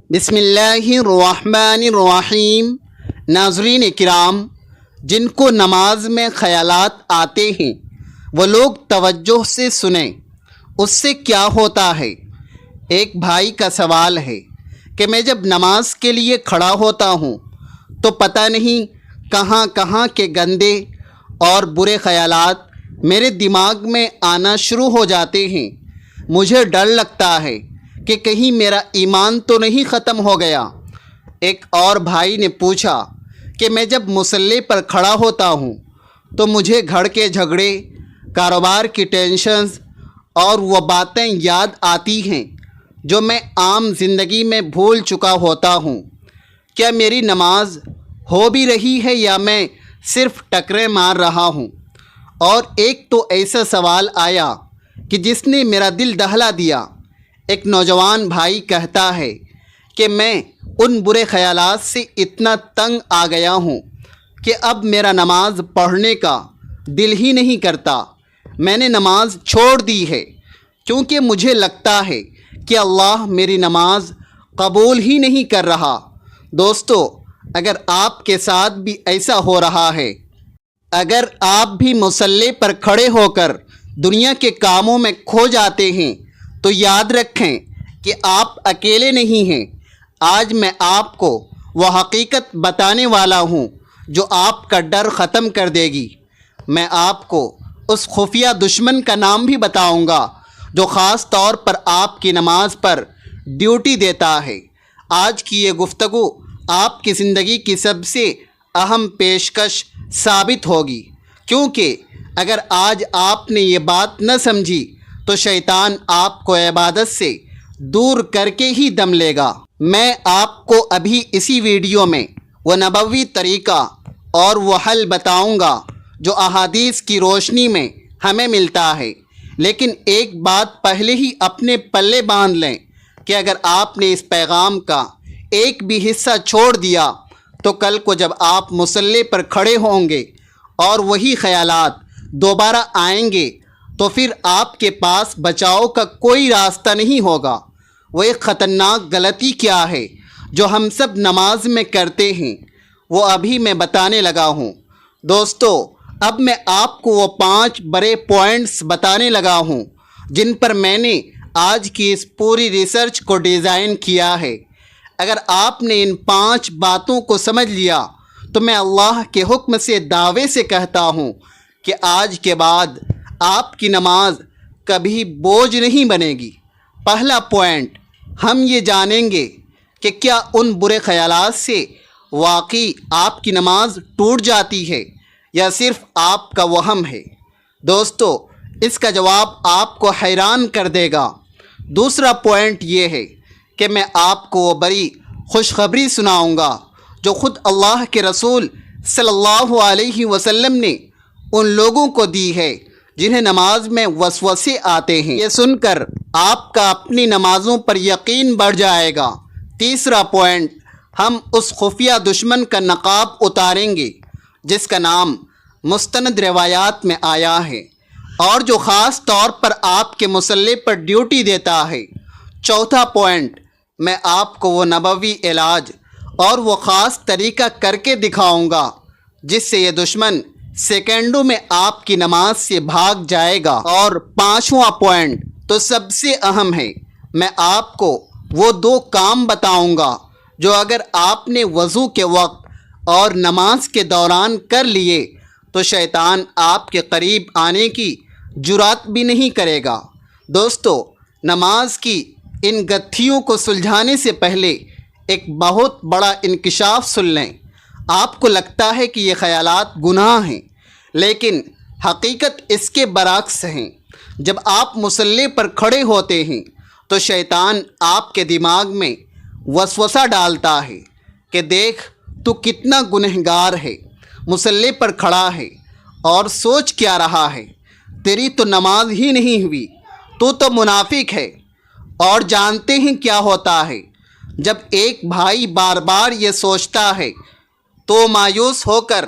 بسم اللہ الرحمن الرحیم۔ ناظرین کرام، جن کو نماز میں خیالات آتے ہیں وہ لوگ توجہ سے سنیں، اس سے کیا ہوتا ہے۔ ایک بھائی کا سوال ہے کہ میں جب نماز کے لیے کھڑا ہوتا ہوں تو پتہ نہیں کہاں کہاں کے گندے اور برے خیالات میرے دماغ میں آنا شروع ہو جاتے ہیں۔ مجھے ڈر لگتا ہے کہ کہیں میرا ایمان تو نہیں ختم ہو گیا۔ ایک اور بھائی نے پوچھا کہ میں جب مصلی پر کھڑا ہوتا ہوں تو مجھے گھر کے جھگڑے، کاروبار کی ٹینشنز اور وہ باتیں یاد آتی ہیں جو میں عام زندگی میں بھول چکا ہوتا ہوں۔ کیا میری نماز ہو بھی رہی ہے یا میں صرف ٹکریں مار رہا ہوں؟ اور ایک تو ایسا سوال آیا کہ جس نے میرا دل دہلا دیا۔ ایک نوجوان بھائی کہتا ہے کہ میں ان برے خیالات سے اتنا تنگ آ گیا ہوں کہ اب میرا نماز پڑھنے کا دل ہی نہیں کرتا۔ میں نے نماز چھوڑ دی ہے کیونکہ مجھے لگتا ہے کہ اللہ میری نماز قبول ہی نہیں کر رہا۔ دوستو، اگر آپ کے ساتھ بھی ایسا ہو رہا ہے، اگر آپ بھی مصلی پر کھڑے ہو کر دنیا کے کاموں میں کھو جاتے ہیں تو یاد رکھیں کہ آپ اکیلے نہیں ہیں۔ آج میں آپ کو وہ حقیقت بتانے والا ہوں جو آپ کا ڈر ختم کر دے گی۔ میں آپ کو اس خفیہ دشمن کا نام بھی بتاؤں گا جو خاص طور پر آپ کی نماز پر ڈیوٹی دیتا ہے۔ آج کی یہ گفتگو آپ کی زندگی کی سب سے اہم پیشکش ثابت ہوگی، کیونکہ اگر آج آپ نے یہ بات نہ سمجھی تو شیطان آپ کو عبادت سے دور کر کے ہی دم لے گا۔ میں آپ کو ابھی اسی ویڈیو میں وہ نبوی طریقہ اور وہ حل بتاؤں گا جو احادیث کی روشنی میں ہمیں ملتا ہے، لیکن ایک بات پہلے ہی اپنے پلے باندھ لیں کہ اگر آپ نے اس پیغام کا ایک بھی حصہ چھوڑ دیا تو کل کو جب آپ مصلی پر کھڑے ہوں گے اور وہی خیالات دوبارہ آئیں گے تو پھر آپ کے پاس بچاؤ کا کوئی راستہ نہیں ہوگا۔ وہ ایک خطرناک غلطی کیا ہے جو ہم سب نماز میں کرتے ہیں، وہ ابھی میں بتانے لگا ہوں۔ دوستو، اب میں آپ کو وہ 5 بڑے پوائنٹس بتانے لگا ہوں جن پر میں نے آج کی اس پوری ریسرچ کو ڈیزائن کیا ہے۔ اگر آپ نے ان 5 باتوں کو سمجھ لیا تو میں اللہ کے حکم سے دعوے سے کہتا ہوں کہ آج کے بعد آپ کی نماز کبھی بوجھ نہیں بنے گی۔ پہلا پوائنٹ، ہم یہ جانیں گے کہ کیا ان برے خیالات سے واقعی آپ کی نماز ٹوٹ جاتی ہے یا صرف آپ کا وہم ہے۔ دوستو، اس کا جواب آپ کو حیران کر دے گا۔ دوسرا پوائنٹ یہ ہے کہ میں آپ کو وہ بڑی خوشخبری سناؤں گا جو خود اللہ کے رسول صلی اللہ علیہ وسلم نے ان لوگوں کو دی ہے جنہیں نماز میں وسوسے آتے ہیں۔ یہ سن کر آپ کا اپنی نمازوں پر یقین بڑھ جائے گا۔ تیسرا پوائنٹ، ہم اس خفیہ دشمن کا نقاب اتاریں گے جس کا نام مستند روایات میں آیا ہے اور جو خاص طور پر آپ کے مصلی پر ڈیوٹی دیتا ہے۔ چوتھا پوائنٹ، میں آپ کو وہ نبوی علاج اور وہ خاص طریقہ کر کے دکھاؤں گا جس سے یہ دشمن سیکنڈوں میں آپ کی نماز سے بھاگ جائے گا۔ اور پانچواں پوائنٹ تو سب سے اہم ہے، میں آپ کو وہ 2 کام بتاؤں گا جو اگر آپ نے وضو کے وقت اور نماز کے دوران کر لیے تو شیطان آپ کے قریب آنے کی جرات بھی نہیں کرے گا۔ دوستو، نماز کی ان گتھیوں کو سلجھانے سے پہلے ایک بہت بڑا انکشاف سن لیں۔ آپ کو لگتا ہے کہ یہ خیالات گناہ ہیں، لیکن حقیقت اس کے برعکس ہیں۔ جب آپ مصلی پر کھڑے ہوتے ہیں تو شیطان آپ کے دماغ میں وسوسہ ڈالتا ہے کہ دیکھ تو کتنا گنہگار ہے، مصلی پر کھڑا ہے اور سوچ کیا رہا ہے، تیری تو نماز ہی نہیں ہوئی، تو منافق ہے۔ اور جانتے ہیں کیا ہوتا ہے؟ جب ایک بھائی بار بار یہ سوچتا ہے تو مایوس ہو کر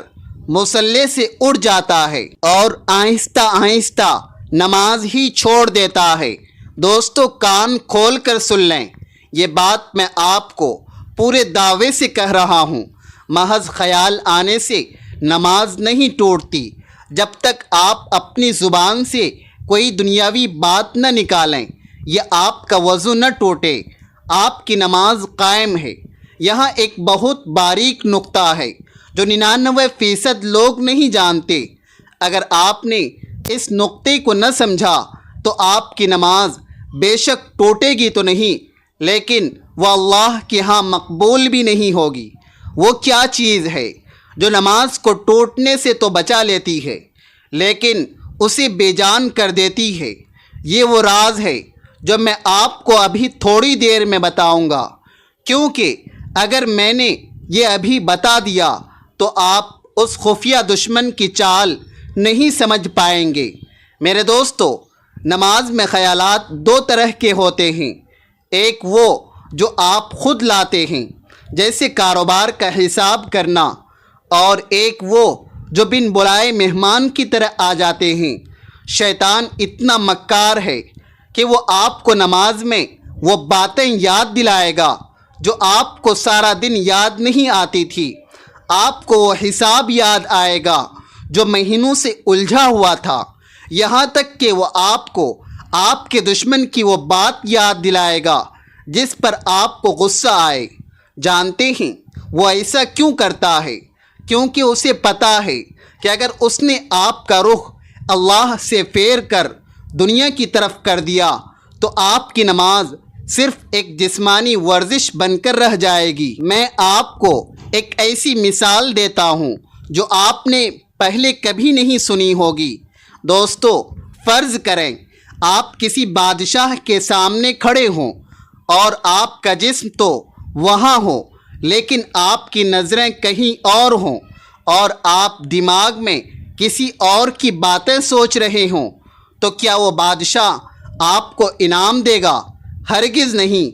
مصلی سے اٹھ جاتا ہے اور آہستہ آہستہ نماز ہی چھوڑ دیتا ہے۔ دوستو، کان کھول کر سن لیں، یہ بات میں آپ کو پورے دعوے سے کہہ رہا ہوں، محض خیال آنے سے نماز نہیں ٹوٹتی جب تک آپ اپنی زبان سے کوئی دنیاوی بات نہ نکالیں یا آپ کا وضو نہ ٹوٹے، آپ کی نماز قائم ہے۔ یہاں ایک بہت باریک نقطہ ہے جو 99% لوگ نہیں جانتے۔ اگر آپ نے اس نقطے کو نہ سمجھا تو آپ کی نماز بے شک ٹوٹے گی تو نہیں، لیکن وہ اللہ کے ہاں مقبول بھی نہیں ہوگی۔ وہ کیا چیز ہے جو نماز کو ٹوٹنے سے تو بچا لیتی ہے لیکن اسے بے جان کر دیتی ہے؟ یہ وہ راز ہے جو میں آپ کو ابھی تھوڑی دیر میں بتاؤں گا، کیونکہ اگر میں نے یہ ابھی بتا دیا تو آپ اس خفیہ دشمن کی چال نہیں سمجھ پائیں گے۔ میرے دوستو، نماز میں خیالات دو طرح کے ہوتے ہیں، ایک وہ جو آپ خود لاتے ہیں جیسے کاروبار کا حساب کرنا، اور ایک وہ جو بن بلائے مہمان کی طرح آ جاتے ہیں۔ شیطان اتنا مکار ہے کہ وہ آپ کو نماز میں وہ باتیں یاد دلائے گا جو آپ کو سارا دن یاد نہیں آتی تھی۔ آپ کو وہ حساب یاد آئے گا جو مہینوں سے الجھا ہوا تھا، یہاں تک کہ وہ آپ کو آپ کے دشمن کی وہ بات یاد دلائے گا جس پر آپ کو غصہ آئے۔ جانتے ہیں وہ ایسا کیوں کرتا ہے؟ کیونکہ اسے پتہ ہے کہ اگر اس نے آپ کا رخ اللہ سے پھیر کر دنیا کی طرف کر دیا تو آپ کی نماز صرف ایک جسمانی ورزش بن کر رہ جائے گی۔ میں آپ کو ایک ایسی مثال دیتا ہوں جو آپ نے پہلے کبھی نہیں سنی ہوگی۔ دوستو، فرض کریں آپ کسی بادشاہ کے سامنے کھڑے ہوں اور آپ کا جسم تو وہاں ہو لیکن آپ کی نظریں کہیں اور ہوں اور آپ دماغ میں کسی اور کی باتیں سوچ رہے ہوں، تو کیا وہ بادشاہ آپ کو انعام دے گا؟ ہرگز نہیں۔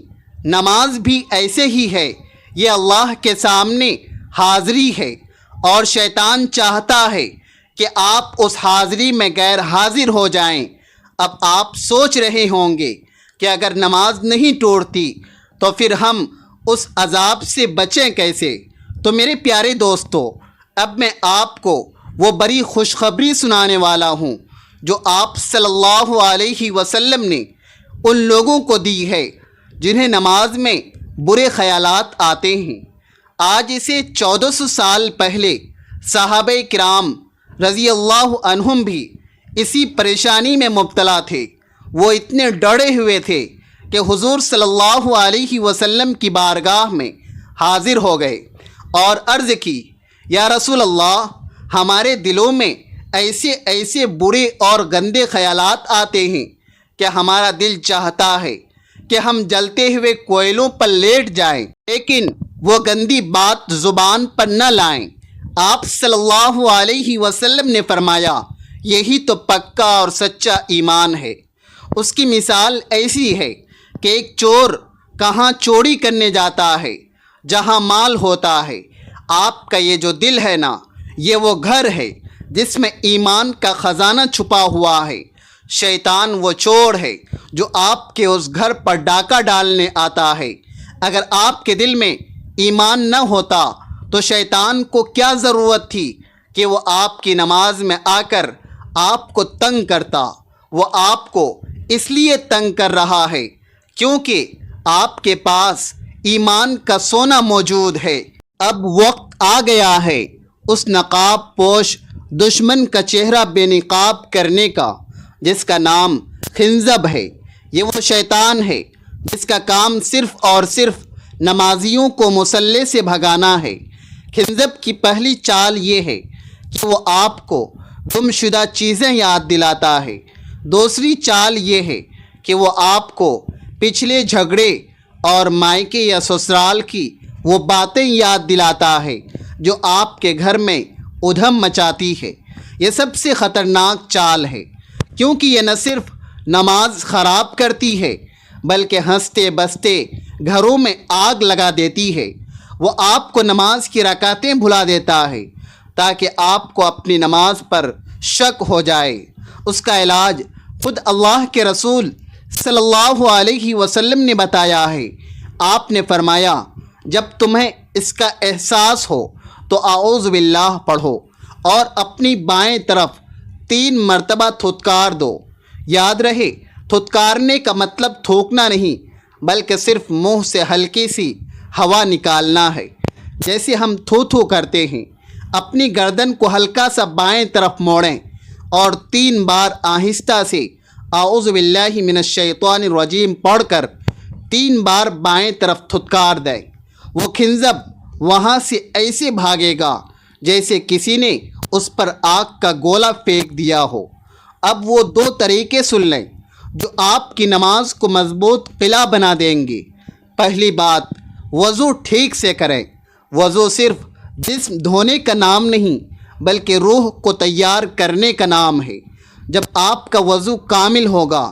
نماز بھی ایسے ہی ہے، یہ اللہ کے سامنے حاضری ہے اور شیطان چاہتا ہے کہ آپ اس حاضری میں غیر حاضر ہو جائیں۔ اب آپ سوچ رہے ہوں گے کہ اگر نماز نہیں توڑتی تو پھر ہم اس عذاب سے بچیں کیسے؟ تو میرے پیارے دوستو، اب میں آپ کو وہ بڑی خوشخبری سنانے والا ہوں جو آپ صلی اللہ علیہ وسلم نے ان لوگوں کو دی ہے جنہیں نماز میں برے خیالات آتے ہیں۔ آج اسے 1400 سال پہلے صحابہ کرام رضی اللہ عنہم بھی اسی پریشانی میں مبتلا تھے۔ وہ اتنے ڈرے ہوئے تھے کہ حضور صلی اللہ علیہ وسلم کی بارگاہ میں حاضر ہو گئے اور عرض کی، یا رسول اللہ، ہمارے دلوں میں ایسے ایسے برے اور گندے خیالات آتے ہیں کہ ہمارا دل چاہتا ہے کہ ہم جلتے ہوئے کوئلوں پر لیٹ جائیں، لیکن وہ گندی بات زبان پر نہ لائیں۔ آپ صلی اللہ علیہ وسلم نے فرمایا، یہی تو پکا اور سچا ایمان ہے۔ اس کی مثال ایسی ہے کہ ایک چور کہاں چوری کرنے جاتا ہے؟ جہاں مال ہوتا ہے۔ آپ کا یہ جو دل ہے نا، یہ وہ گھر ہے جس میں ایمان کا خزانہ چھپا ہوا ہے۔ شیطان وہ چور ہے جو آپ کے اس گھر پر ڈاکہ ڈالنے آتا ہے۔ اگر آپ کے دل میں ایمان نہ ہوتا تو شیطان کو کیا ضرورت تھی کہ وہ آپ کی نماز میں آ کر آپ کو تنگ کرتا؟ وہ آپ کو اس لیے تنگ کر رہا ہے کیونکہ آپ کے پاس ایمان کا سونا موجود ہے۔ اب وقت آ گیا ہے اس نقاب پوش دشمن کا چہرہ بے نقاب کرنے کا جس کا نام خنزب ہے۔ یہ وہ شیطان ہے جس کا کام صرف اور صرف نمازیوں کو مصلی سے بھگانا ہے۔ خنزب کی پہلی چال یہ ہے کہ وہ آپ کو گم شدہ چیزیں یاد دلاتا ہے۔ دوسری چال یہ ہے کہ وہ آپ کو پچھلے جھگڑے اور مائکے یا سسرال کی وہ باتیں یاد دلاتا ہے جو آپ کے گھر میں ادھم مچاتی ہے۔ یہ سب سے خطرناک چال ہے کیونکہ یہ نہ صرف نماز خراب کرتی ہے بلکہ ہنستے بستے گھروں میں آگ لگا دیتی ہے۔ وہ آپ کو نماز کی رکعتیں بھلا دیتا ہے تاکہ آپ کو اپنی نماز پر شک ہو جائے۔ اس کا علاج خود اللہ کے رسول صلی اللہ علیہ وسلم نے بتایا ہے۔ آپ نے فرمایا جب تمہیں اس کا احساس ہو تو اعوذ باللہ پڑھو اور اپنی بائیں طرف 3 مرتبہ تھتکار دو۔ یاد رہے تھتکارنے کا مطلب تھوکنا نہیں بلکہ صرف منہ سے ہلکی سی ہوا نکالنا ہے، جیسے ہم تھو تھو کرتے ہیں۔ اپنی گردن کو ہلکا سا بائیں طرف موڑیں اور 3 بار آہستہ سے اعوذ باللہ من الشیطان الرجیم پڑھ کر 3 بار بائیں طرف تھتکار دیں۔ وہ خنزب وہاں سے ایسے بھاگے گا جیسے کسی نے اس پر آگ کا گولا پھینک دیا ہو۔ اب وہ 2 طریقے سن لیں جو آپ کی نماز کو مضبوط قلعہ بنا دیں گے۔ پہلی بات، وضو ٹھیک سے کریں۔ وضو صرف جسم دھونے کا نام نہیں بلکہ روح کو تیار کرنے کا نام ہے۔ جب آپ کا وضو کامل ہوگا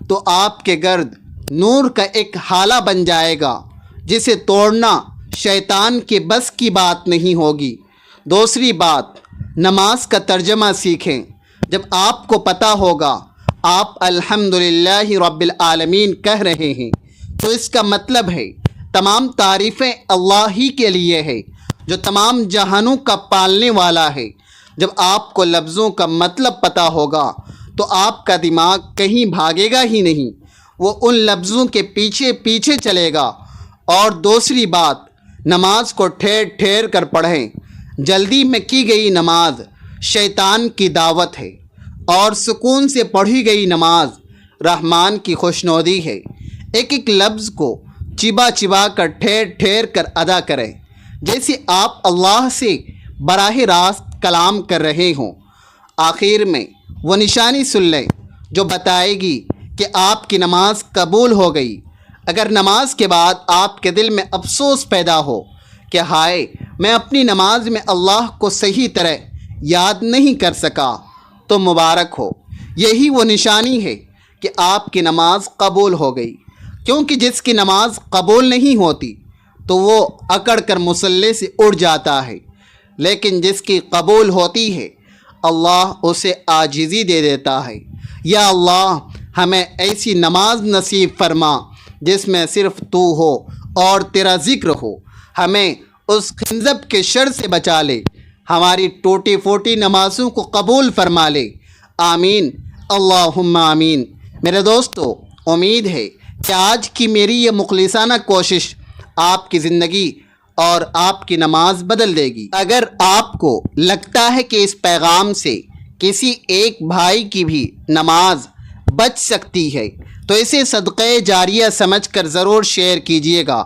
تو آپ کے گرد نور کا ایک حالہ بن جائے گا جسے توڑنا شیطان کے بس کی بات نہیں ہوگی۔ دوسری بات، نماز کا ترجمہ سیکھیں۔ جب آپ کو پتہ ہوگا آپ الحمدللہ رب العالمین کہہ رہے ہیں تو اس کا مطلب ہے تمام تعریفیں اللہ ہی کے لیے ہے جو تمام جہانوں کا پالنے والا ہے۔ جب آپ کو لفظوں کا مطلب پتہ ہوگا تو آپ کا دماغ کہیں بھاگے گا ہی نہیں، وہ ان لفظوں کے پیچھے پیچھے چلے گا۔ اور دوسری بات، نماز کو ٹھہر ٹھہر کر پڑھیں۔ جلدی میں کی گئی نماز شیطان کی دعوت ہے اور سکون سے پڑھی گئی نماز رحمان کی خوشنودی ہے۔ ایک ایک لفظ کو چبا چبا کر ٹھہر ٹھہر کر ادا کریں جیسے آپ اللہ سے براہ راست کلام کر رہے ہوں۔ آخر میں وہ نشانی سن لیں جو بتائے گی کہ آپ کی نماز قبول ہو گئی۔ اگر نماز کے بعد آپ کے دل میں افسوس پیدا ہو کہ ہائے میں اپنی نماز میں اللہ کو صحیح طرح یاد نہیں کر سکا تو مبارک ہو، یہی وہ نشانی ہے کہ آپ کی نماز قبول ہو گئی، کیونکہ جس کی نماز قبول نہیں ہوتی تو وہ اکڑ کر مصلی سے اڑ جاتا ہے، لیکن جس کی قبول ہوتی ہے اللہ اسے عاجزی دے دیتا ہے۔ یا اللہ ہمیں ایسی نماز نصیب فرما جس میں صرف تو ہو اور تیرا ذکر ہو، ہمیں اس خنزب کے شر سے بچا لے، ہماری ٹوٹی پھوٹی نمازوں کو قبول فرما لے، آمین اللہم آمین۔ میرے دوستو، امید ہے کہ آج کی میری یہ مخلصانہ کوشش آپ کی زندگی اور آپ کی نماز بدل دے گی۔ اگر آپ کو لگتا ہے کہ اس پیغام سے کسی ایک بھائی کی بھی نماز بچ سکتی ہے تو اسے صدقہ جاریہ سمجھ کر ضرور شیئر کیجیے گا۔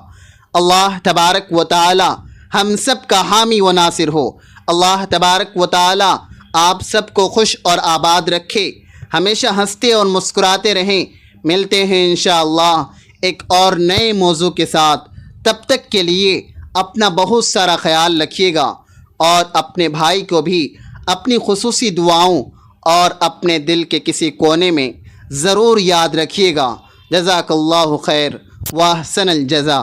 اللہ تبارک و تعالی ہم سب کا حامی و ناصر ہو۔ اللہ تبارک و تعالی آپ سب کو خوش اور آباد رکھے، ہمیشہ ہنستے اور مسکراتے رہیں۔ ملتے ہیں انشاءاللہ ایک اور نئے موضوع کے ساتھ، تب تک کے لیے اپنا بہت سارا خیال رکھیے گا اور اپنے بھائی کو بھی اپنی خصوصی دعاؤں اور اپنے دل کے کسی کونے میں ضرور یاد رکھیے گا۔ جزاک اللہ خیر واحسن الجزا۔